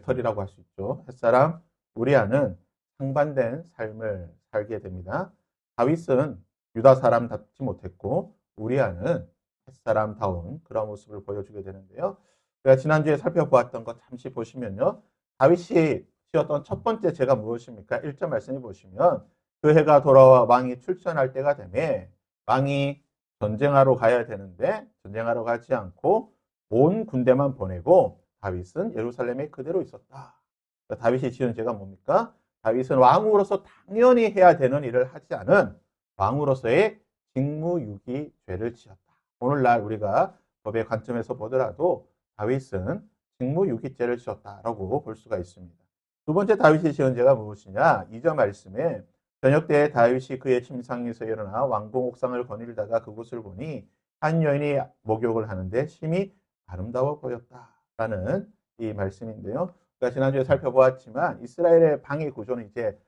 배터리라고 할 수 있죠. 햇사람 우리아는 상반된 삶을 살게 됩니다. 다윗은 유다 사람답지 못했고 우리아는 햇사람다운 그런 모습을 보여주게 되는데요. 제가 지난주에 살펴보았던 것 잠시 보시면요. 다윗이 지었던 첫 번째 죄가 무엇입니까? 1절 말씀해 보시면 그 해가 돌아와 왕이 출전할 때가 되매 왕이 전쟁하러 가야 되는데 전쟁하러 가지 않고 온 군대만 보내고 다윗은 예루살렘에 그대로 있었다. 그러니까 다윗이 지은 죄가 뭡니까? 다윗은 왕으로서 당연히 해야 되는 일을 하지 않은 왕으로서의 직무유기 죄를 지었다. 오늘날 우리가 법의 관점에서 보더라도 다윗은 직무유기죄를 지었다라고 볼 수가 있습니다. 두 번째 다윗이 지은 죄가 무엇이냐? 2절 말씀에 저녁 때에 다윗이 그의 침상에서 일어나 왕궁 옥상을 거닐다가 그곳을 보니 한 여인이 목욕을 하는데 심히 아름다워 보였다라는 이 말씀인데요. 그러니까 지난주에 살펴보았지만 이스라엘의 방의 구조는 이제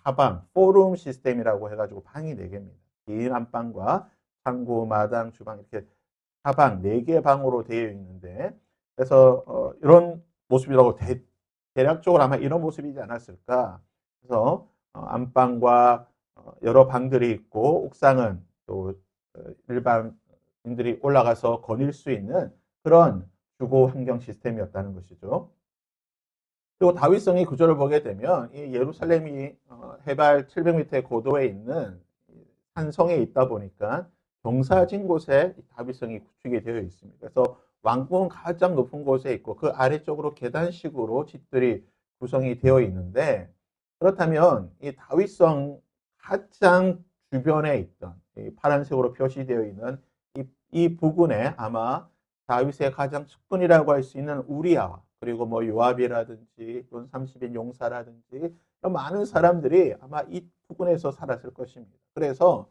사방, 포럼 시스템이라고 해가지고 방이 4개입니다. 긴 안방과 창고, 마당, 주방 이렇게 사방 4개 방으로 되어 있는데 그래서 이런 모습이라고 대략적으로 아마 이런 모습이지 않았을까. 그래서 안방과 여러 방들이 있고 옥상은 또 일반인들이 올라가서 거닐 수 있는 그런 주거 환경 시스템이었다는 것이죠. 그리고 다윗성의 구조를 보게 되면 이 예루살렘이 해발 700m의 고도에 있는 산성에 있다 보니까 경사진 곳에 다윗성이 구축이 되어 있습니다. 그래서 왕궁은 가장 높은 곳에 있고 그 아래쪽으로 계단식으로 집들이 구성이 되어 있는데 그렇다면 이 다윗성 가장 주변에 있던 이 파란색으로 표시되어 있는 이 부근에 아마 다윗의 가장 측근이라고 할 수 있는 우리아와 그리고 뭐 요압이라든지 또는 30인 용사라든지 많은 사람들이 아마 이 부근에서 살았을 것입니다. 그래서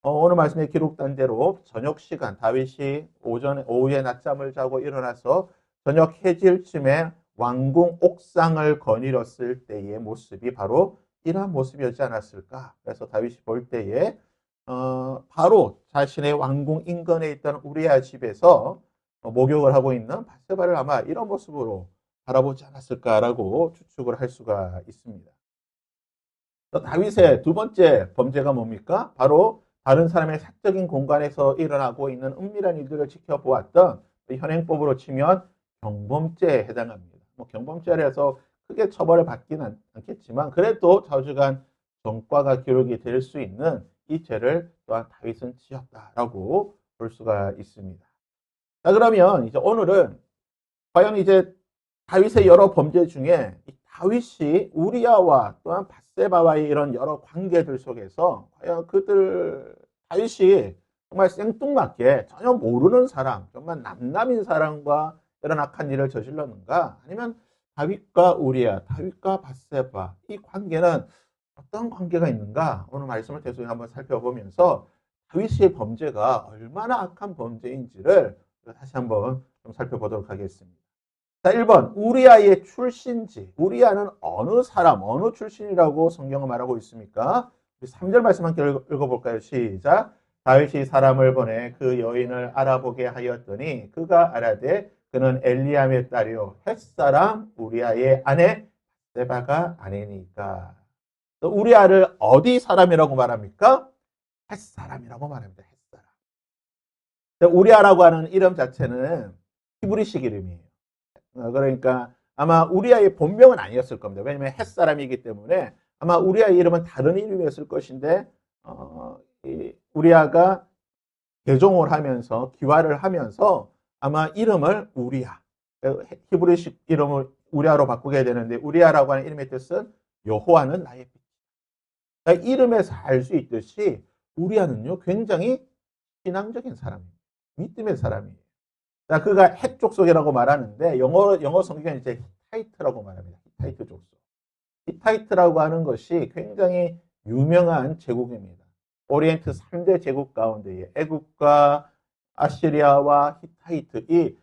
오늘 말씀에 기록된 대로 저녁 시간 다윗이 오후에 낮잠을 자고 일어나서 저녁 해질쯤에 왕궁 옥상을 거닐었을 때의 모습이 바로 이러한 모습이었지 않았을까. 그래서 다윗이 볼 때에 바로 자신의 왕궁 인근에 있던 우리아 집에서 목욕을 하고 있는 바세바를 아마 이런 모습으로 바라보지 않았을까라고 추측을 할 수가 있습니다. 다윗의 두 번째 범죄가 뭡니까? 바로 다른 사람의 사적인 공간에서 일어나고 있는 은밀한 일들을 지켜보았던 현행법으로 치면 경범죄에 해당합니다. 뭐 경범죄라서 크게 처벌을 받지는 않겠지만 그래도 좌우지간 전과가 기록이 될 수 있는 이 죄를 또한 다윗은 지었다라고 볼 수가 있습니다. 자, 그러면 이제 오늘은 과연 이제 다윗의 여러 범죄 중에 다윗이 우리아와 또한 바세바와의 이런 여러 관계들 속에서 과연 다윗이 정말 생뚱맞게 전혀 모르는 사람, 정말 남남인 사람과 이런 악한 일을 저질렀는가? 아니면 다윗과 우리아, 다윗과 바세바 이 관계는 어떤 관계가 있는가? 오늘 말씀을 계속 한번 살펴보면서 다윗의 범죄가 얼마나 악한 범죄인지를 다시 한번 좀 살펴보도록 하겠습니다. 자, 1번 우리아의 출신지. 우리아는 어느 사람, 어느 출신이라고 성경은 말하고 있습니까? 3절 말씀 함께 읽어볼까요? 시작. 다윗이 사람을 보내 그 여인을 알아보게 하였더니 그가 알아되 그는 엘리암의 딸이요 햇사람 우리아의 아내 바세바가 아니니까. 우리아를 어디 사람이라고 말합니까? 햇사람이라고 말합니다. 햇사람. 우리아라고 하는 이름 자체는 히브리식 이름이에요. 그러니까 아마 우리아의 본명은 아니었을 겁니다. 왜냐하면 햇사람이기 때문에 아마 우리아의 이름은 다른 이름이었을 것인데 우리아가 개종을 하면서 귀화를 하면서 아마 이름을 우리아 히브리식 이름을 우리아로 바꾸게 되는데 우리아라고 하는 이름의 뜻은 여호와는 나의 빛. 그러니까 이름에서 알 수 있듯이 우리아는요 굉장히 신앙적인 사람이에요. 믿음의 사람이에요. 자, 그가 헷 족속이라고 말하는데 영어 성경은 이제 히타이트라고 말합니다. 히타이트 족속. 히타이트라고 하는 것이 굉장히 유명한 제국입니다. 오리엔트 3대 제국 가운데에 애국과 아시리아와 히타이트 이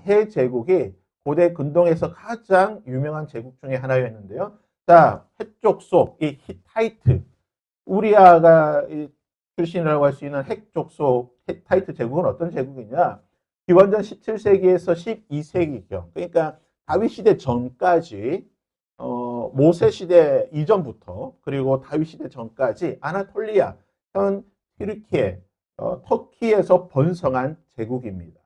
세 제국이 고대 근동에서 가장 유명한 제국 중에 하나였는데요. 자, 헷 족속 이 히타이트 우리아가 출신이라고 할 수 있는 헷 족속 히타이트 제국은 어떤 제국이냐? 기원전 17세기에서 12세기경 그러니까 다윗 시대 전까지 모세 시대 이전부터 그리고 다윗 시대 전까지 아나톨리아, 현 튀르키예, 터키에서 번성한 제국입니다.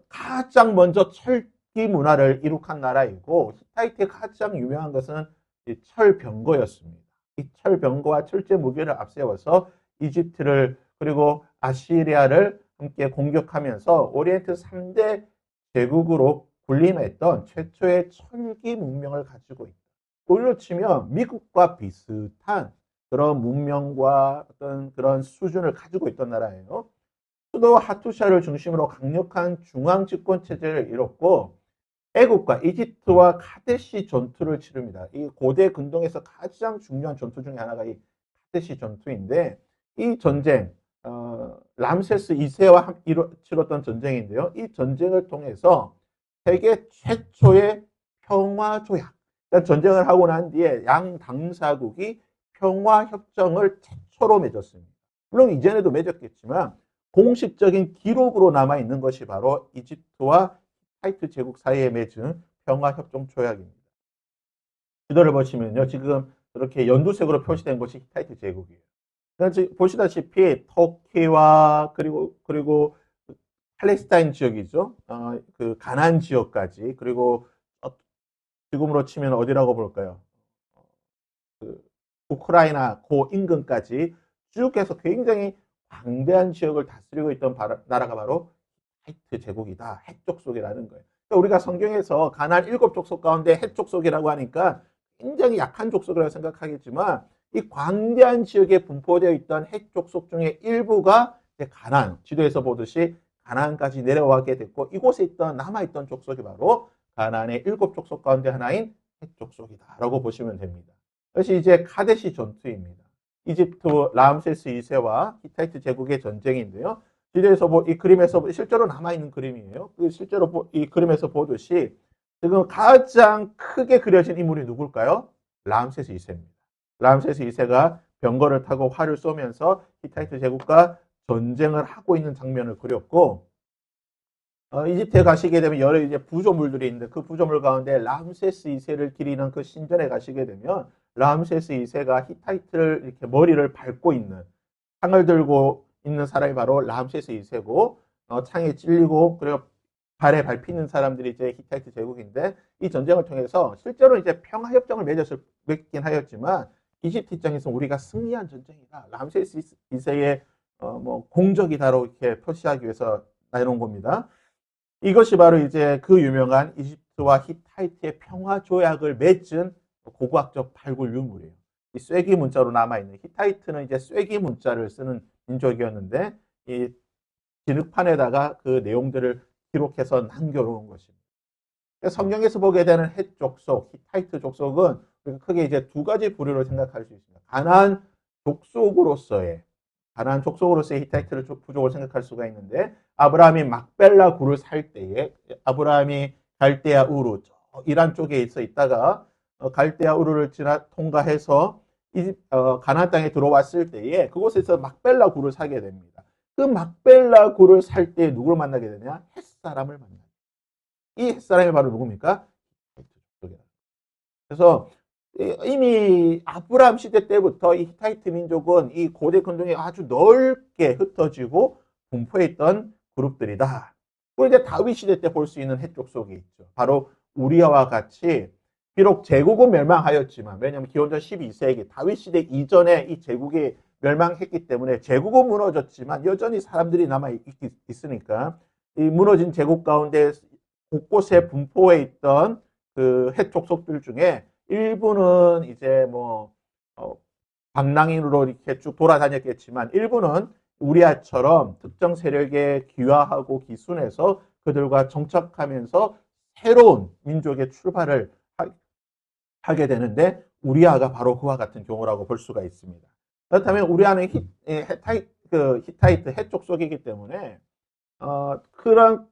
가장 먼저 철기 문화를 이룩한 나라이고 히타이트의 가장 유명한 것은 이 철병거였습니다. 이 철병거와 철제 무기를 앞세워서 이집트를 그리고 아시리아를 함께 공격하면서 오리엔트 3대 제국으로 군림했던 최초의 철기 문명을 가지고 있다. 우리로 치면 미국과 비슷한 그런 문명과 어떤 그런 수준을 가지고 있던 나라예요. 수도 하투샤를 중심으로 강력한 중앙 집권 체제를 이뤘고 애국과 이집트와 카데시 전투를 치릅니다. 이 고대 근동에서 가장 중요한 전투 중에 하나가 이 카데시 전투인데 이 전쟁 람세스 2세와 치렀던 전쟁인데요. 이 전쟁을 통해서 세계 최초의 평화 조약, 그러니까 전쟁을 하고 난 뒤에 양 당사국이 평화 협정을 최초로 맺었습니다. 물론 이전에도 맺었겠지만 공식적인 기록으로 남아 있는 것이 바로 이집트와 히타이트 제국 사이에 맺은 평화 협정 조약입니다. 지도를 보시면요, 지금 이렇게 연두색으로 표시된 것이 히타이트 제국이에요. 보시다시피 터키와 그리고 팔레스타인 지역이죠. 그 가나안 지역까지 그리고 지금으로 치면 어디라고 볼까요? 그 우크라이나 고 인근까지 쭉 해서 굉장히 광대한 지역을 다스리고 있던 나라가 바로 히타이트 제국이다. 헷 족속이라는 거예요. 그러니까 우리가 성경에서 가나안 7족속 가운데 헷 족속이라고 하니까 굉장히 약한 족속이라고 생각하겠지만 이 광대한 지역에 분포되어 있던 헷 족속 중에 일부가 가나안, 지도에서 보듯이 가나안까지 내려와게 됐고 이곳에 있던 남아있던 족속이 바로 가나안의 7족속 가운데 하나인 헷 족속이다라고 보시면 됩니다. 이것이 이제 카데시 전투입니다. 이집트 람세스 2세와 히타이트 제국의 전쟁인데요. 지도에서 이 그림에서 실제로 남아있는 그림이에요. 실제로 이 그림에서 보듯이 지금 가장 크게 그려진 인물이 누굴까요? 람세스 2세입니다. 람세스 2세가 병거를 타고 활을 쏘면서 히타이트 제국과 전쟁을 하고 있는 장면을 그렸고 이집트에 가시게 되면 여러 이제 부조물들이 있는데 그 부조물 가운데 람세스 2세를 기리는 그 신전에 가시게 되면 람세스 2세가 히타이트를 이렇게 머리를 밟고 있는 창을 들고 있는 사람이 바로 람세스 2세고 창에 찔리고 그리고 발에 밟히는 사람들이 이제 히타이트 제국인데 이 전쟁을 통해서 실제로 이제 평화 협정을 맺긴 하였지만 이집트 입장에서 우리가 승리한 전쟁이다. 람세스 2세의 뭐 공적이다로 이렇게 표시하기 위해서 내놓은 겁니다. 이것이 바로 이제 그 유명한 이집트와 히타이트의 평화 조약을 맺은 고고학적 발굴 유물이에요. 이 쐐기 문자로 남아있는 히타이트는 이제 쐐기 문자를 쓰는 민족이었는데 이 진흙판에다가 그 내용들을 기록해서 남겨놓은 것입니다. 성경에서 보게 되는 헷 족속, 히타이트 족속은 크게 이제 두 가지 부류로 생각할 수 있습니다. 가나안 족속으로서의 히타이트를 부족으로 생각할 수가 있는데 아브라함이 막벨라 굴을 살 때에 아브라함이 갈대아 우르 이란 쪽에 있다가 갈대아 우르를 통과해서 가나안 땅에 들어왔을 때에 그곳에서 막벨라 굴을 사게 됩니다. 그 막벨라 굴을 살 때 누구를 만나게 되냐? 햇사람을 만나게. 이 햇사람이 바로 누굽니까? 그래서 이미 아브라함 시대 때부터 이 히타이트 민족은 이 고대 근동에 아주 넓게 흩어지고 분포해 있던 그룹들이다. 그리고 이제 다윗 시대 때 볼 수 있는 헷 족속이 있죠. 바로 우리아와 같이 비록 제국은 멸망하였지만 왜냐하면 기원전 12세기 다윗 시대 이전에 이 제국이 멸망했기 때문에 제국은 무너졌지만 여전히 사람들이 남아 있으니까 이 무너진 제국 가운데 곳곳에 분포해 있던 그 헷 족속들 중에 일부는 이제 뭐 방랑인으로 이렇게 쭉 돌아다녔겠지만 일부는 우리아처럼 특정 세력에 귀화하고 기순해서 그들과 정착하면서 새로운 민족의 출발을 하게 되는데 우리아가 바로 그와 같은 경우라고 볼 수가 있습니다. 그렇다면 우리아는 히타이트 헷 족속이기 때문에 그런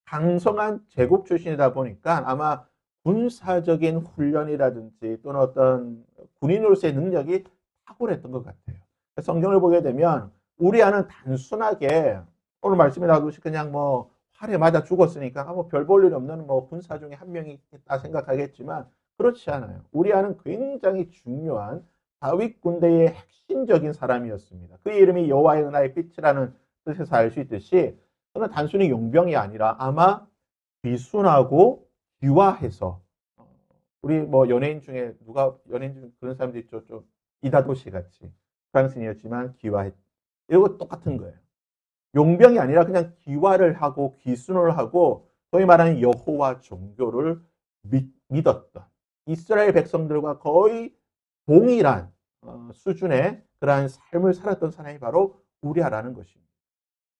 강성한 제국 출신이다 보니까 아마 군사적인 훈련이라든지 또는 어떤 군인으로서의 능력이 탁월했던 것 같아요. 성경을 보게 되면 우리아는 단순하게 오늘 말씀에 나오듯이 그냥 뭐 활에 맞아 죽었으니까 뭐 별 볼 일 없는 뭐 군사 중에 한 명이 있다 생각하겠지만 그렇지 않아요. 우리아는 굉장히 중요한 다윗 군대의 핵심적인 사람이었습니다. 그의 이름이 여호와의 은하의 빛이라는 뜻에서 알 수 있듯이 그는 단순히 용병이 아니라 아마 비순하고 귀화해서 우리 뭐 연예인 중에 누가 연예인 중 그런 사람도 있죠. 좀 이다도시 같이 프랑스인이었지만 귀화했 이거 똑같은 거예요. 용병이 아니라 그냥 귀화를 하고 귀순을 하고 소위 말하는 여호와 종교를 믿었던 이스라엘 백성들과 거의 동일한 수준의 그러한 삶을 살았던 사람이 바로 우리아라는 것입니다.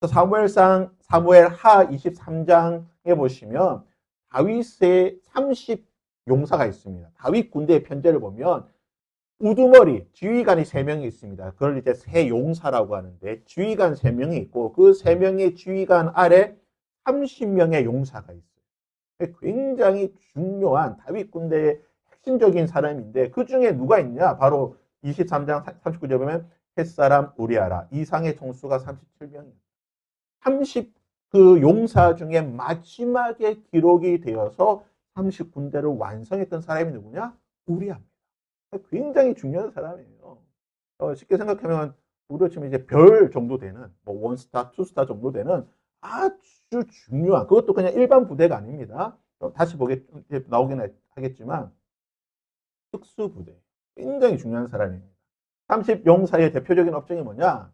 사무엘 하 23장에 보시면 다윗의 30 용사가 있습니다. 다윗 군대의 편제를 보면 우두머리, 지휘관이 3명이 있습니다. 그걸 이제 세 용사라고 하는데 지휘관 3명이 있고 그 3명의 지휘관 아래 30명의 용사가 있어요. 굉장히 중요한 다윗 군대의 핵심적인 사람인데 그 중에 누가 있냐? 바로 23장 39절 보면 햇사람 우리아라. 이상의 총수가 37명입니다. 30 그 용사 중에 마지막에 기록이 되어서 30군대를 완성했던 사람이 누구냐? 우리아입니다. 굉장히 중요한 사람이에요. 쉽게 생각하면 우리로 치면 이제 별 정도 되는 뭐 원스타, 투스타 정도 되는 아주 중요한 그것도 그냥 일반 부대가 아닙니다. 다시 나오긴 하겠지만 특수부대 굉장히 중요한 사람입니다. 30용사의 대표적인 업적이 뭐냐?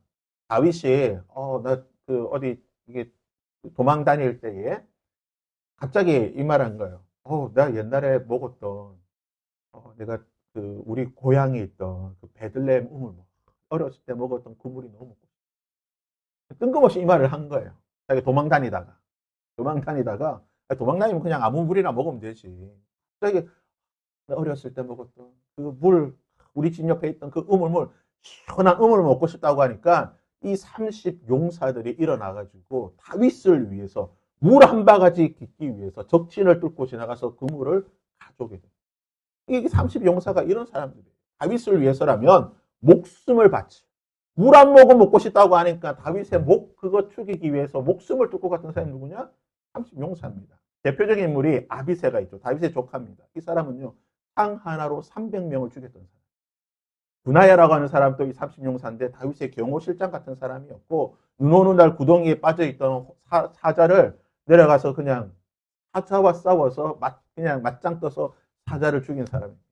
다윗이 나 그 어디 이게 도망 다닐 때에 갑자기 이 말한 거예요. 내가 옛날에 먹었던 내가 그 우리 고향에 있던 그 베들레헴 우물 어렸을 때 먹었던 그 물이 너무 먹고 싶어. 뜬금없이 이 말을 한 거예요. 자기 도망 다니다가 도망 다니면 그냥 아무 물이나 먹으면 되지. 자기 어렸을 때 먹었던 그 물, 우리 집 옆에 있던 그 우물물, 시원한 우물을 먹고 싶다고 하니까 이 30 용사들이 일어나가지고 다윗을 위해서 물 한 바가지 깃기 위해서 적진을 뚫고 지나가서 그 물을 가져오게 됩니다. 이게 30 용사가 이런 사람들이에요. 다윗을 위해서라면 목숨을 바치. 물 한 모금 먹고 싶다고 하니까 다윗의 목 그거 죽이기 위해서 목숨을 뚫고 갔던 사람이 누구냐? 30 용사입니다. 대표적인 인물이 아비새가 있죠. 다윗의 조카입니다. 이 사람은요. 창 하나로 300명을 죽였던 사람. 분하야라고 하는 사람도 이 30용사인데 다윗의 경호실장 같은 사람이었고 눈 오는 날 구덩이에 빠져있던 사자를 내려가서 그냥 사자와 싸워서 그냥 맞짱 떠서 사자를 죽인 사람입니다.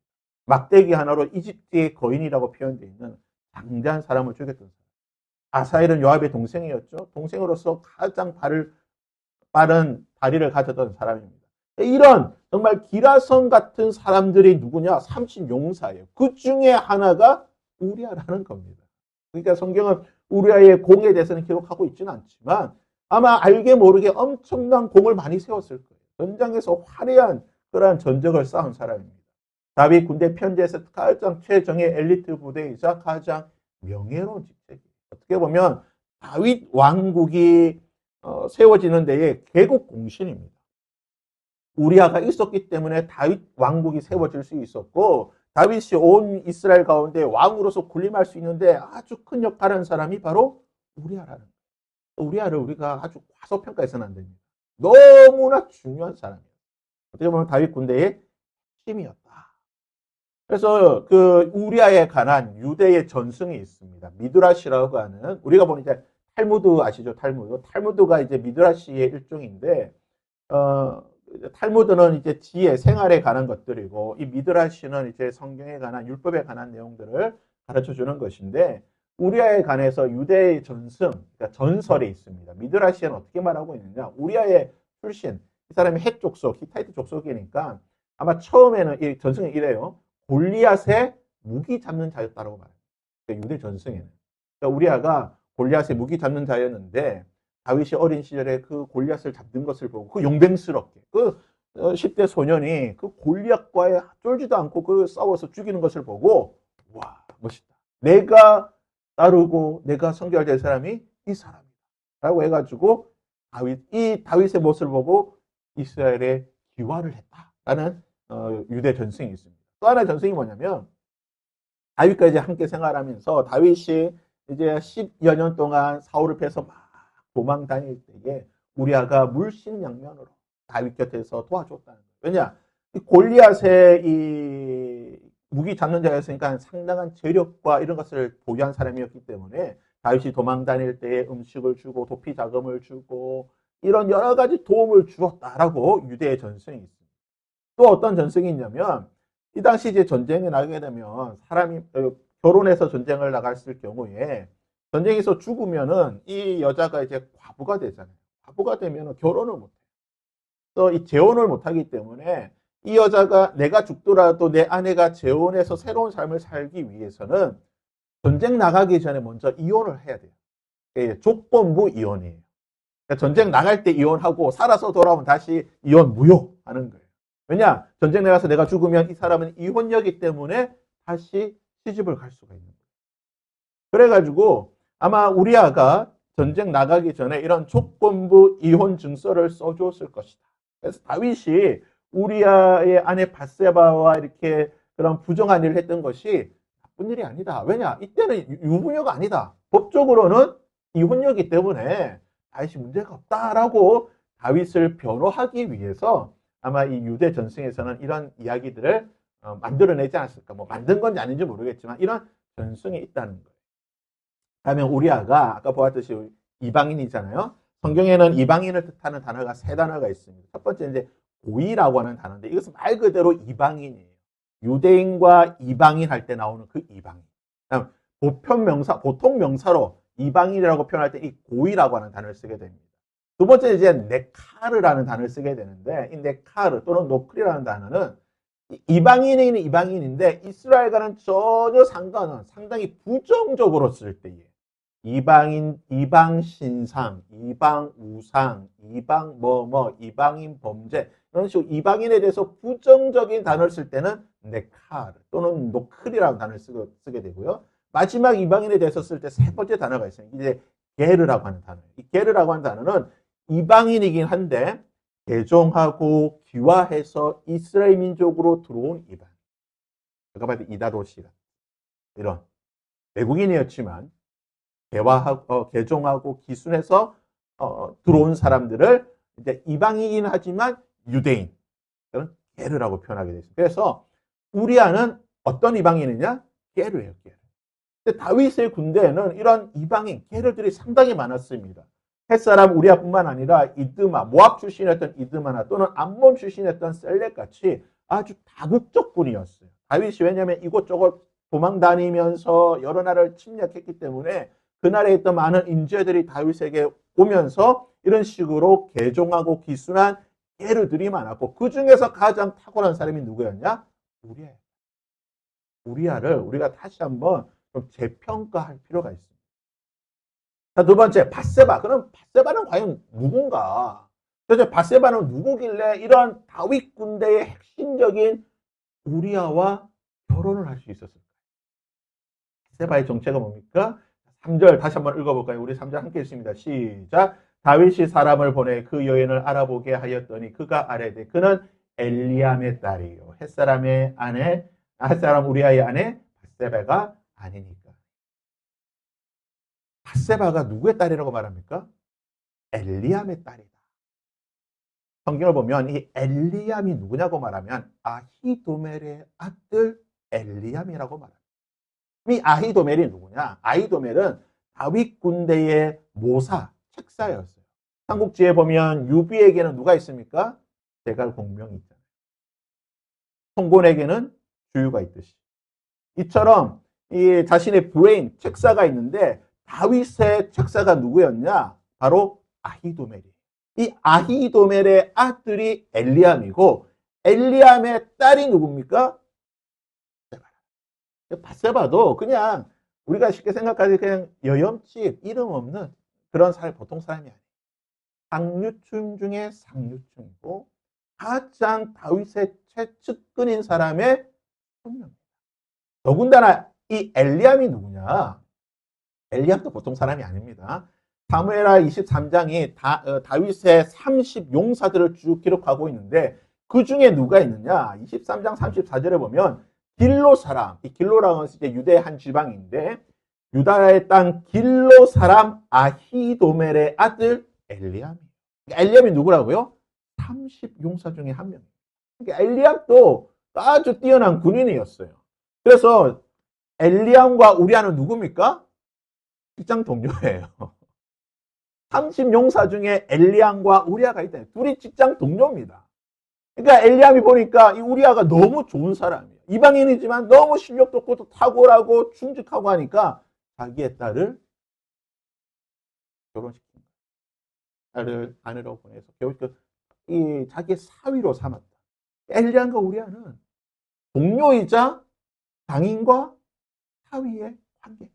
막대기 하나로 이집트의 거인이라고 표현되어 있는 장대한 사람을 죽였던 사람. 아사엘은 요압의 동생이었죠. 동생으로서 가장 빠른 다리를 가졌던 사람입니다. 이런 정말 기라성 같은 사람들이 누구냐? 30용사예요. 그 중에 하나가 우리아라는 겁니다. 그러니까 성경은 우리아의 공에 대해서는 기록하고 있지는 않지만 아마 알게 모르게 엄청난 공을 많이 세웠을 거예요. 전장에서 화려한 그러한 전적을 쌓은 사람입니다. 다윗 군대 편제에서 가장 최정의 엘리트 부대이자 가장 명예로운 직책이에요. 어떻게 보면 다윗 왕국이 세워지는 데에 개국 공신입니다. 우리아가 있었기 때문에 다윗 왕국이 세워질 수 있었고 다윗이 온 이스라엘 가운데 왕으로서 군림할 수 있는데 아주 큰 역할을 한 사람이 바로 우리아라는 거예요. 우리아를 우리가 아주 과소평가해서는 안 됩니다. 너무나 중요한 사람이에요. 어떻게 보면 다윗 군대의 핵심이었다. 그래서 그 우리아에 관한 유대의 전승이 있습니다. 미드라시라고 하는 우리가 보는 이제 탈무드 아시죠? 탈무드가 이제 미드라시의 일종인데 탈무드는 이제 지혜, 생활에 관한 것들이고 이 미드라시는 이제 성경에 관한 율법에 관한 내용들을 가르쳐 주는 것인데 우리아에 관해서 유대의 전승, 그러니까 전설이 있습니다. 미드라시는 어떻게 말하고 있느냐? 우리아의 출신, 이 사람이 헷 족속, 히타이트 족속이니까 아마 처음에는 이 전승이 이래요. 골리앗의 무기 잡는 자였다라고 말해요. 그러니까 유대 전승에는. 그러니까 우리아가 골리앗의 무기 잡는 자였는데 다윗이 어린 시절에 그 골리앗을 잡는 것을 보고 그 용맹스럽게 그 10대 소년이 그 골리앗과의 쫄지도 않고 그 싸워서 죽이는 것을 보고 와 멋있다. 내가 따르고 내가 성교할 될 사람이 이 사람이다. 라고 해가지고 이 다윗의 모습을 보고 이스라엘에 귀화를 했다라는 유대 전승이 있습니다. 또 하나의 전승이 뭐냐면 다윗과 이제 함께 생활하면서 다윗이 이제 10여 년 동안 사울을 패서 막 도망 다닐 때에 우리아가 물신양면으로 다윗 곁에서 도와줬다는 거예요. 왜냐? 이 골리앗의 이 무기 잡는 자였으니까 상당한 재력과 이런 것을 보유한 사람이었기 때문에 다윗이 도망 다닐 때에 음식을 주고 도피 자금을 주고 이런 여러 가지 도움을 주었다라고 유대의 전승이 있습니다. 또 어떤 전승이 있냐면 이 당시 이제 전쟁에 나가게 되면 사람이 결혼해서 전쟁을 나갔을 경우에 전쟁에서 죽으면은 이 여자가 이제 과부가 되잖아요. 과부가 되면은 결혼을 못 해요. 또 이 재혼을 못 하기 때문에 이 여자가 내가 죽더라도 내 아내가 재혼해서 새로운 삶을 살기 위해서는 전쟁 나가기 전에 먼저 이혼을 해야 돼요. 조건부 이혼이에요. 그러니까 전쟁 나갈 때 이혼하고 살아서 돌아오면 다시 이혼 무효하는 거예요. 왜냐? 전쟁 나가서 내가 죽으면 이 사람은 이혼녀이기 때문에 다시 시집을 갈 수가 있는 거예요. 그래가지고 아마 우리아가 전쟁 나가기 전에 이런 조건부 이혼 증서를 써주었을 것이다. 그래서 다윗이 우리아의 아내 바세바와 이렇게 그런 부정한 일을 했던 것이 나쁜 일이 아니다. 왜냐? 이때는 유부녀가 아니다. 법적으로는 이혼녀이기 때문에 다윗이 문제가 없다라고 다윗을 변호하기 위해서 아마 이 유대 전승에서는 이런 이야기들을 만들어내지 않았을까. 뭐 만든 건지 아닌지 모르겠지만 이런 전승이 있다는 거예요. 다음에 우리아가 아까 보았듯이 이방인이잖아요. 성경에는 이방인을 뜻하는 단어가 세 단어가 있습니다. 첫 번째 이제 고이라고 하는 단어인데 이것은 말 그대로 이방인이에요. 유대인과 이방인 할 때 나오는 그 이방인. 다음 보편 명사, 보통 명사로 이방인이라고 표현할 때 이 고이라고 하는 단어를 쓰게 됩니다. 두 번째 이제 네카르라는 단어를 쓰게 되는데 이 네카르 또는 노크리라는 단어는 이방인에는 이방인인데 이스라엘과는 전혀 상관은 상당히 부정적으로 쓸 때에 이방인, 이방 신상, 이방 우상, 이방 뭐뭐, 이방인 범죄 이런 식으로 이방인에 대해서 부정적인 단어를 쓸 때는 네카르 또는 노크리라는 단어를 쓰게 되고요. 마지막 이방인에 대해서 쓸 때 세 번째 단어가 있어요. 이제 게르라고 하는 단어예요. 이 게르라고 하는 단어는 이방인이긴 한데 개종하고 귀화해서 이스라엘 민족으로 들어온 이방. 제가 봤을 때 이다도시라 이런 외국인이었지만 개종하고 기순해서 들어온 사람들을 이제 이방인이긴 하지만 유대인, 그런 게르라고 표현하게 되어 있습니다. 그래서 우리아는 어떤 이방인이냐? 게르예요, 게르. 근데 다윗의 군대에는 이런 이방인, 게르들이 상당히 많았습니다. 햇사람 우리아뿐만 아니라 이드마, 모압 출신이었던 이드마나 또는 암몬 출신이었던 셀렉같이 아주 다국적군이었어요. 다윗이 왜냐하면 이곳저곳 도망 다니면서 여러 나라를 침략했기 때문에 그 나라에 있던 많은 인재들이 다윗에게 오면서 이런 식으로 개종하고 기순한 게르들이 많았고 그 중에서 가장 탁월한 사람이 누구였냐? 우리아. 우리아를 우리가 다시 한번 좀 재평가할 필요가 있습니다. 자, 두 번째, 밧세바. 그럼 밧세바는 과연 누군가? 도대체 밧세바는 누구길래 이런 다윗 군대의 핵심적인 우리아와 결혼을 할 수 있었을까? 밧세바의 정체가 뭡니까? 3절 다시 한번 읽어볼까요? 우리 3절 함께 읽습니다. 시작. 다윗이 사람을 보내 그 여인을 알아보게 하였더니 그가 아뢰되 그는 엘리암의 딸이요 햇사람의 아내 햇사람 우리아의 아내 밧세바가 아니니까. 밧세바가 누구의 딸이라고 말합니까? 엘리암의 딸이다. 성경을 보면 이 엘리암이 누구냐고 말하면 아히도멜의 아들 엘리암이라고 말합니다. 이 아히도멜이 누구냐? 아히도멜은 다윗 군대의 모사, 책사였어요. 삼국지에 보면 유비에게는 누가 있습니까? 제갈 공명이 있잖아요. 송곤에게는 주유가 있듯이. 이처럼 이 자신의 브레인, 책사가 있는데 다윗의 책사가 누구였냐? 바로 아히도멜이에요. 이 아히도멜의 아들이 엘리암이고 엘리암의 딸이 누굽니까? 밧세바도 그냥 우리가 쉽게 생각하지 그냥 여염집 이름 없는 그런 보통 사람이 아니에요. 상류층 중에 상류층이고 가장 다윗의 최측근인 사람의 손명입니다. 더군다나 이 엘리암이 누구냐? 엘리암도 보통 사람이 아닙니다. 사무엘하 23장이 다윗의 30용사들을 쭉 기록하고 있는데 그 중에 누가 있느냐? 23장 34절에 보면 길로 사람, 이 길로라는 것은 이제 유대의 한 지방인데 유다의 땅 길로 사람 아히도멜의 아들 엘리암이에요. 엘리암이 누구라고요? 30용사 중에 한 명이에요. 엘리압도 아주 뛰어난 군인이었어요. 그래서 엘리암과 우리아는 누굽니까? 직장 동료예요. 30용사 중에 엘리암과 우리아가 있다. 둘이 직장 동료입니다. 그러니까 엘리암이 보니까 이 우리아가 너무 좋은 사람이에요. 이방인이지만 너무 실력도 없고 또 탁월하고 충직하고 하니까 자기의 딸을 결혼시킨 거예요. 딸을 아내로 보내서 이 자기의 사위로 삼았다. 엘리암과 우리아는 동료이자 장인과 사위의 관계.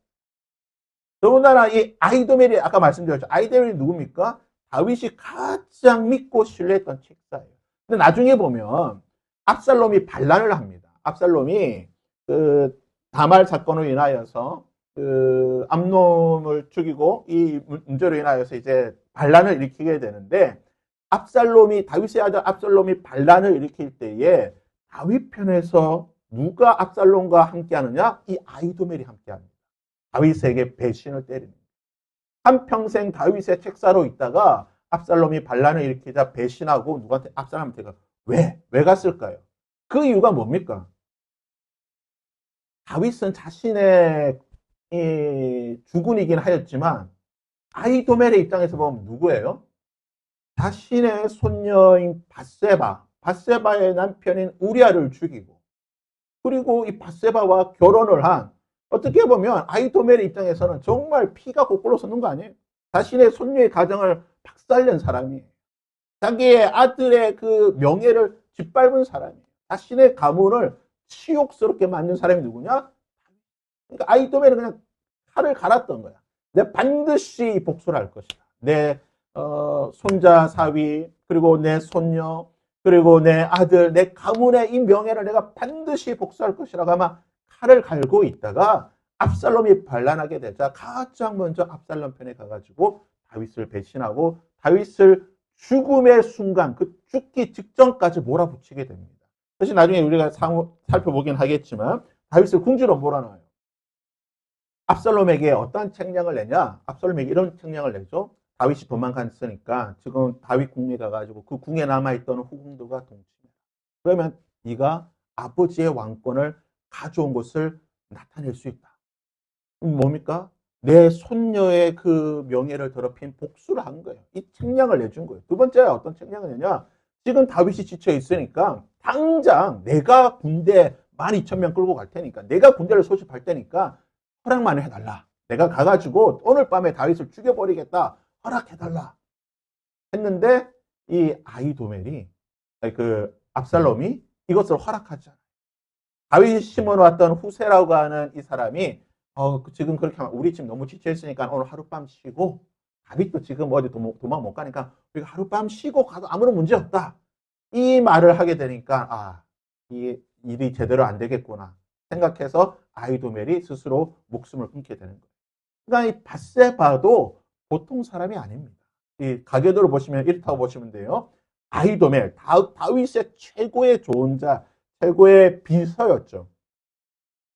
더군다나 이 아히도멜이 아까 말씀드렸죠. 아히도멜이 누굽니까? 다윗이 가장 믿고 신뢰했던 책사예요. 근데 나중에 보면 압살롬이 반란을 합니다. 압살롬이 그 다말 사건으로 인하여서 그 암놈을 죽이고 이 문제로 인하여서 이제 반란을 일으키게 되는데 다윗의 아들 압살롬이 반란을 일으킬 때에 다윗 편에서 누가 압살롬과 함께하느냐? 이 아히도멜이 함께합니다. 다윗에게 배신을 때리는 거예요. 한평생 다윗의 책사로 있다가 압살롬이 반란을 일으키자 배신하고 누구한테 압살롬한테 가. 왜 갔을까요? 그 이유가 뭡니까? 다윗은 자신의 주군이긴 하였지만 아히도멜의 입장에서 보면 누구예요? 자신의 손녀인 바세바의 남편인 우리아를 죽이고 그리고 이 바세바와 결혼을 한 어떻게 보면 아히도멜의 입장에서는 정말 피가 거꾸로 솟는 거 아니에요? 자신의 손녀의 가정을 박살낸 사람이에요. 자기의 아들의 그 명예를 짓밟은 사람이에요. 자신의 가문을 치욕스럽게 만든 사람이 누구냐? 그러니까 아히도멜은 그냥 칼을 갈았던 거야. 내가 반드시 복수를 할 것이다. 내 손자 사위 그리고 내 손녀 그리고 내 아들 내 가문의 이 명예를 내가 반드시 복수할 것이라고 아마 칼을 갈고 있다가 압살롬이 반란하게 되자 가장 먼저 압살롬 편에 가가지고 다윗을 배신하고 다윗을 죽음의 순간 그 죽기 직전까지 몰아붙이게 됩니다. 사실 나중에 우리가 살펴보긴 하겠지만 다윗을 궁지로 몰아넣어요. 압살롬에게 어떤 책량을 내냐? 압살롬에게 이런 책량을 내죠. 다윗이 도망갔으니까 지금 다윗 궁에 가가지고 그 궁에 남아있던 후궁들과 동침해. 그러면 네가 아버지의 왕권을 가져온 것을 나타낼 수 있다. 뭡니까? 내 손녀의 그 명예를 더럽힌 복수를 한 거예요. 이 책량을 내준 거예요. 두 번째 어떤 책량을 내냐? 지금 다윗이 지쳐 있으니까 당장 내가 군대 12,000명 끌고 갈 테니까 내가 군대를 소집할 테니까 허락만 해달라. 내가 가가지고 오늘 밤에 다윗을 죽여버리겠다. 허락해달라. 했는데 이 아히도멜이 그 압살롬이 이것을 허락하지 않아요. 다윗이 심어놓았던 후세라고 하는 이 사람이 지금 그렇게 하면 우리 지금 너무 지쳐있으니까 오늘 하룻밤 쉬고 다윗도 지금 어디 도망 못 가니까 우리가 하룻밤 쉬고 가도 아무런 문제 없다. 이 말을 하게 되니까 이 일이 제대로 안 되겠구나 생각해서 아히도멜이 스스로 목숨을 끊게 되는 거예요. 그러니까 이 밧세바도 보통 사람이 아닙니다. 이 가계도를 보시면 이렇다고 보시면 돼요. 아히도멜, 다윗의 최고의 좋은 자, 최고의 비서였죠.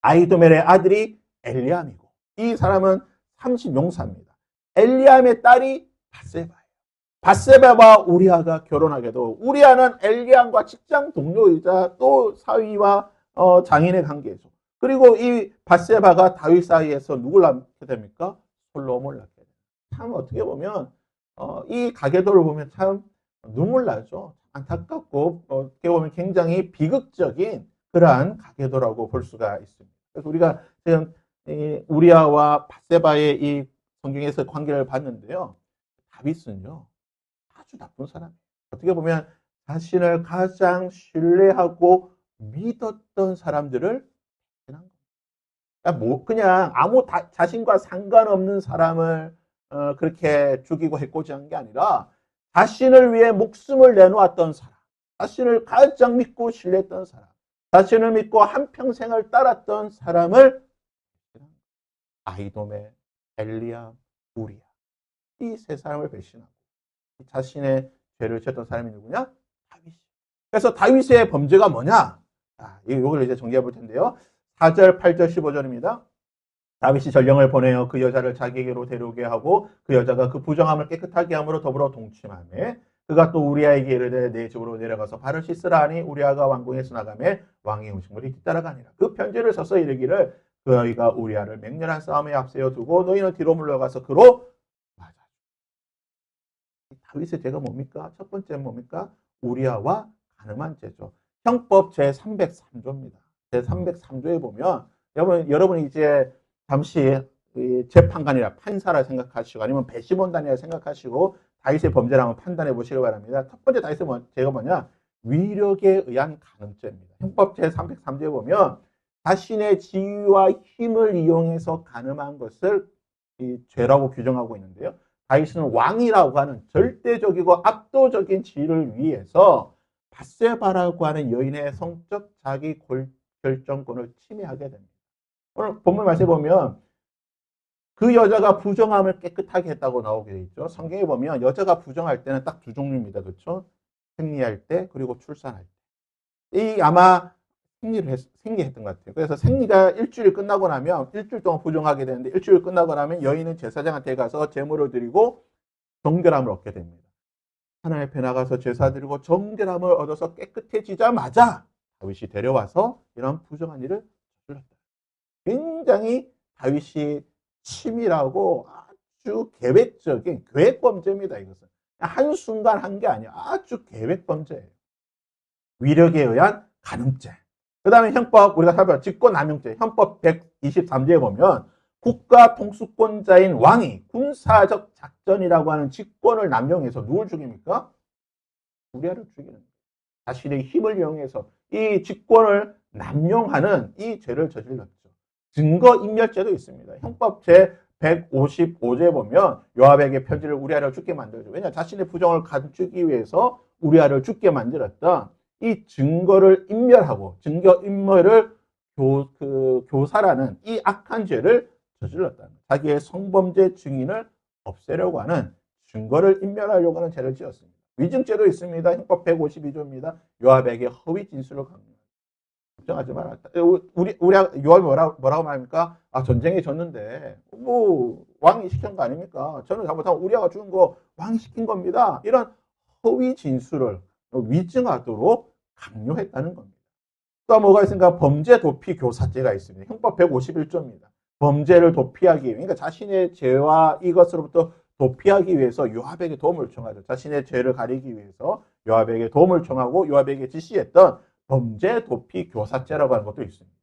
아히도멜의 아들이 엘리암이고 이 사람은 30용사입니다. 엘리암의 딸이 밧세바예요. 밧세바와 우리아가 결혼하게도 우리아는 엘리암과 직장 동료이자 또 사위와 장인의 관계죠. 그리고 이 밧세바가 다윗 사이에서 누굴 낳게 됩니까? 솔로몬을 낳게 됩니다. 참 어떻게 보면 이 가계도를 보면 참 눈물 나죠. 안타깝고 어떻게 보면 굉장히 비극적인 그러한 가계도라고 볼 수가 있습니다. 그래서 우리가 지금 우리아와 밧세바의 이 성경에서 관계를 봤는데요. 다윗은요 아주 나쁜 사람이에요. 어떻게 보면 자신을 가장 신뢰하고 믿었던 사람들을 그냥 아무 자신과 상관없는 사람을 그렇게 죽이고 해코지한 게 아니라 자신을 위해 목숨을 내놓았던 사람, 자신을 가장 믿고 신뢰했던 사람, 자신을 믿고 한평생을 따랐던 사람을 아히도멜, 엘리야, 우리야 이 세 사람을 배신하고 자신의 죄를 지었던 사람이 누구냐? 다윗이. 그래서 다윗의 범죄가 뭐냐? 이걸 이제 정리해 볼 텐데요. 4절, 8절, 15절입니다. 다윗이 전령을 보내어 그 여자를 자기에게로 데려오게 하고 그 여자가 그 부정함을 깨끗하게 함으로 더불어 동침하며 그가 또 우리아에게 이르되 내 집으로 내려가서 발을 씻으라 하니 우리아가 왕궁에서 나가매 왕의 음식물이 뒤따라가니라. 그 편지를 써서 이르기를 너희가 우리아를 맹렬한 싸움에 앞세워 두고 너희는 뒤로 물러가서 그로 맞아. 다윗의 죄가 뭡니까? 첫 번째는 뭡니까? 우리아와 간음한 죄죠. 형법 제303조입니다. 제303조에 보면 여러분이 이제 잠시 재판관이라 판사라 생각하시고 아니면 배심원단이라 생각하시고 다윗의 범죄를 한번 판단해 보시기 바랍니다. 첫 번째 다윗의 죄가 뭐냐? 위력에 의한 간음죄입니다. 형법 제303조에 보면 자신의 지위와 힘을 이용해서 간음한 것을 이 죄라고 규정하고 있는데요. 다윗은 왕이라고 하는 절대적이고 압도적인 지위를 위해서 밧세바라고 하는 여인의 성적 자기 결정권을 침해하게 됩니다. 오늘 본문 말씀에 보면 그 여자가 부정함을 깨끗하게 했다고 나오게 되어 있죠. 성경에 보면 여자가 부정할 때는 딱 두 종류입니다. 그렇죠? 생리할 때 그리고 출산할 때. 이 아마 생리했던 것 같아요. 그래서 생리가 일주일 끝나고 나면 일주일 동안 부정하게 되는데 일주일 끝나고 나면 여인은 제사장한테 가서 제물을 드리고 정결함을 얻게 됩니다. 하나님 앞에 나가서 제사 드리고 정결함을 얻어서 깨끗해지자마자 다윗이 데려와서 이런 부정한 일을 저질렀다. 굉장히 다윗이 치밀하고 아주 계획적인 계획범죄입니다. 이것은 한순간 한 게 아니야. 아주 계획범죄예요. 위력에 의한 간음죄. 그 다음에 형법 우리가 살펴볼 직권남용죄. 형법 123조에 보면 국가 통수권자인 왕이 군사적 작전이라고 하는 직권을 남용해서 누굴 죽입니까? 우리아를 죽이는 거예요. 자신의 힘을 이용해서 이 직권을 남용하는 이 죄를 저질렀죠. 증거인멸죄도 있습니다. 형법 제 155조에 보면 요압에게 편지를 우리아를 죽게 만들죠. 왜냐? 자신의 부정을 감추기 위해서 우리아를 죽게 만들었던 이 증거를 인멸하고 증거인멸을 교사라는 이 악한 죄를 저질렀다는 거예요. 자기의 성범죄 증인을 없애려고 하는 증거를 인멸하려고 하는 죄를 지었습니다. 위증죄도 있습니다. 형법 152조입니다. 요압에게 허위 진술을 강요합니다. 걱정하지 마라. 우리 요압이 뭐라고 말합니까? 아, 전쟁에 졌는데 뭐 왕이 시킨 거 아닙니까? 저는 잘못하면 우리아가 죽은 거 왕이 시킨 겁니다. 이런 허위 진술을 위증하도록 강요했다는 겁니다. 또 뭐가 있습니까? 범죄 도피 교사죄가 있습니다. 형법 151조입니다. 범죄를 도피하기 위해, 그러니까 자신의 죄와 이것으로부터 도피하기 위해서 요압에게 도움을 청하죠. 자신의 죄를 가리기 위해서 요압에게 도움을 청하고 요압에게 지시했던 범죄 도피 교사죄라고 하는 것도 있습니다.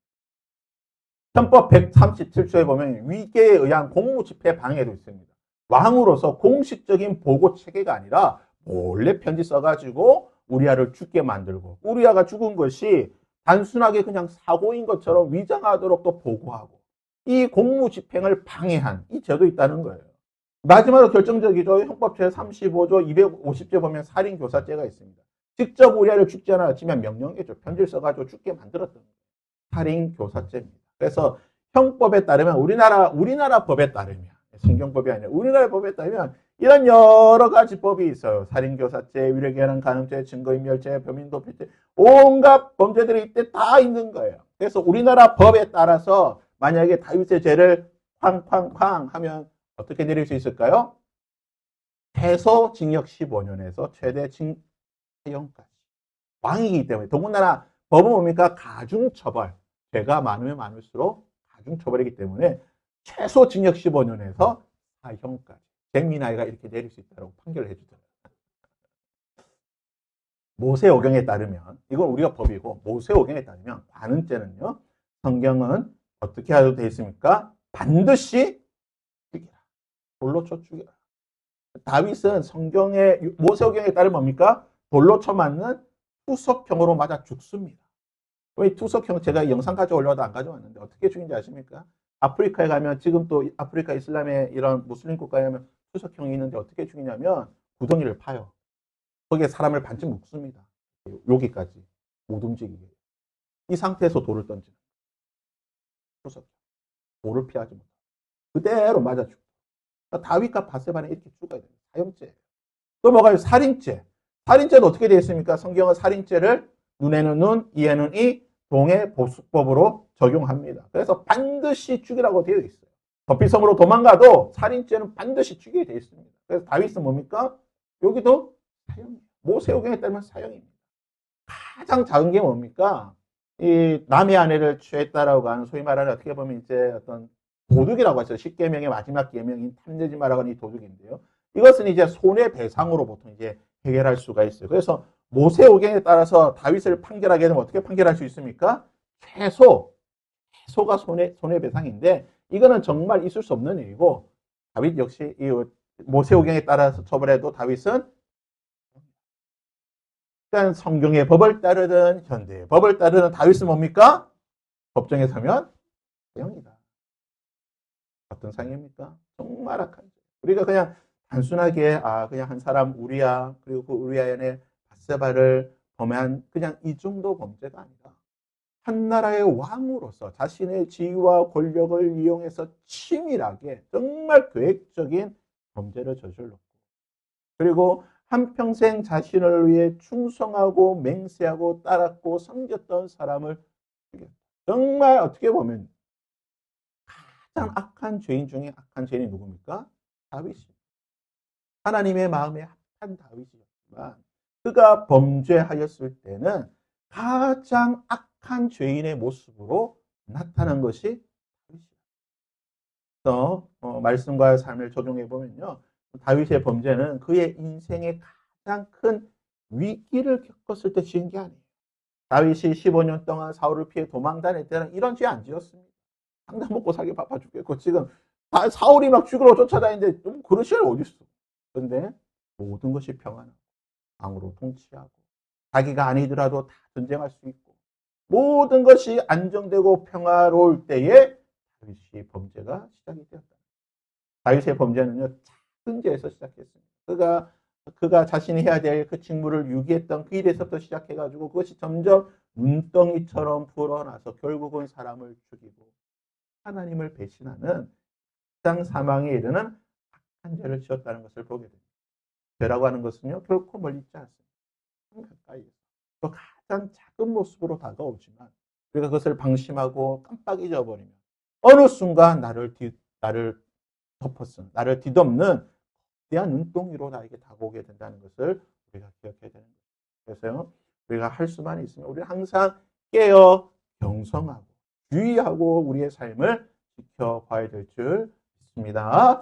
형법 137조에 보면 위계에 의한 공무집회 방해도 있습니다. 왕으로서 공식적인 보고 체계가 아니라 몰래 편지 써가지고 우리아를 죽게 만들고 우리아가 죽은 것이 단순하게 그냥 사고인 것처럼 위장하도록 또 보고하고 이 공무집행을 방해한 이 죄도 있다는 거예요. 마지막으로 결정적이죠. 형법 제35조 250조 보면 살인교사죄가 있습니다. 직접 우리아를 죽지 않았지만 명령했죠. 편지를 써가지고 죽게 만들었던 거예요. 살인교사죄입니다. 그래서 형법에 따르면 우리나라 법에 따르면 성경법이 아니라 우리나라 법에 따르면 이런 여러 가지 법이 있어요. 살인교사죄, 위력에 의한 간음죄, 증거인멸죄, 범인도피죄 온갖 범죄들이 이때 다 있는 거예요. 그래서 우리나라 법에 따라서 만약에 다윗의 죄를 쾅쾅쾅 하면 어떻게 내릴 수 있을까요? 최소 징역 15년에서 최대 징역까지. 왕이기 때문에 더군다나 법은 뭡니까? 가중처벌. 죄가 많으면 많을수록 가중처벌이기 때문에 최소 징역 15년에서 사형까지. 백미나이가 이렇게 내릴 수 있다고 판결을 해주더라고요. 모세오경에 따르면 이건 우리가 법이고 모세오경에 따르면 관음죄는요. 성경은 어떻게 하도 되어 있습니까? 반드시 죽이라. 돌로 쳐 죽이라. 다윗은 성경의 모세오경에 따르면 뭡니까? 돌로 쳐 맞는 투석형으로 맞아 죽습니다. 왜 투석형 제가 영상 가져올려도 안 가져왔는데 어떻게 죽인지 아십니까? 아프리카에 가면 지금 또 아프리카 이슬람의 이런 무슬림 국가에 가면 투석형이 있는데 어떻게 죽이냐면 구덩이를 파요. 거기에 사람을 반쯤 묶습니다. 여기까지 못 움직이게. 이 상태에서 돌을 던지는 투석형. 돌을 피하지 못하고 그대로 맞아 죽고. 그러니까 다윗과 밧세바는 이렇게 죽어야 됩니다. 사형죄. 또 뭐가 있어요? 살인죄. 살인죄도 어떻게 되어 있습니까? 성경은 살인죄를 눈에는 눈, 이에는 이, 동해 보수법으로 적용합니다. 그래서 반드시 죽이라고 되어 있어요. 도피성으로 도망가도 살인죄는 반드시 죽이게 되어 있습니다. 그래서 다윗은 뭡니까? 여기도 사형이에요. 모세오경에 따르면 사형입니다. 가장 작은 게 뭡니까? 이 남의 아내를 취했다라고 하는 소위 말하는 어떻게 보면 이제 어떤 도둑이라고 하죠. 십계명의 마지막 계명인 탐내지 말라고 하는 이 도둑인데요. 이것은 이제 손해배상으로 보통 이제 해결할 수가 있어요. 그래서 모세오경에 따라서 다윗을 판결하게 되면 어떻게 판결할 수 있습니까? 최소가 손해배상인데 이거는 정말 있을 수 없는 일이고 다윗 역시 이 모세오경에 따라서 처벌해도 다윗은 그러니까 성경의 법을 따르든 현대의 법을 따르든 다윗은 뭡니까? 법정에 서면 사형이다. 어떤 상입니까? 정말 악한 죄. 우리가 그냥 단순하게 그냥 한 사람 우리야 그리고 그 우리아의 바세바를 범한 그냥 이 정도 범죄가 아니라 한 나라의 왕으로서 자신의 지위와 권력을 이용해서 치밀하게 정말 계획적인 범죄를 저질렀고 그리고 한평생 자신을 위해 충성하고 맹세하고 따랐고 섬겼던 사람을 죽였다. 정말 어떻게 보면 가장 악한 죄인 중에 악한 죄인이 누굽니까? 다윗이. 하나님의 마음에 합한 다윗이었지만 그가 범죄하였을 때는 가장 악한 죄인의 모습으로 나타난 것이 다윗이다. 그래서 말씀과 삶을 적용해 보면요. 다윗의 범죄는 그의 인생의 가장 큰 위기를 겪었을 때 지은 게 아니에요. 다윗이 15년 동안 사울을 피해 도망 다닐 때는 이런 죄 안 지었습니다. 당장 먹고 살기 바빠 죽겠고 지금 사울이 막 죽으러 쫓아다니는데 좀 그런 시절이 어디 있어. 그런데 모든 것이 평안하고 왕으로 통치하고 자기가 아니더라도 다 전쟁할 수 있고 모든 것이 안정되고 평화로울 때에 다윗이 범죄가 시작이 되었다. 다윗의 범죄는요 작은 죄에서 시작했습니다. 그가 자신이 해야 될 그 직무를 유기했던 그 일에서부터 시작해가지고 그것이 점점 눈덩이처럼 불어나서 결국은 사람을 죽이고 하나님을 배신하는 상 사망에 이르는 악한 죄를 지었다는 것을 보게 됩니다. 죄라고 하는 것은요 결코 멀리 있지 않습니다. 가까이에서 또 가장 작은 모습으로 다가오지만 우리가 그것을 방심하고 깜빡 잊어버리면 어느 순간 나를 덮었음, 나를 뒤덮는 대한 눈덩이로 나에게 다가오게 된다는 것을 우리가 기억해야 되는 거죠. 그래서요, 우리가 할 수만 있으면 우리는 항상 깨어 경성하고 주의하고 우리의 삶을 지켜봐야 될 줄 믿습니다.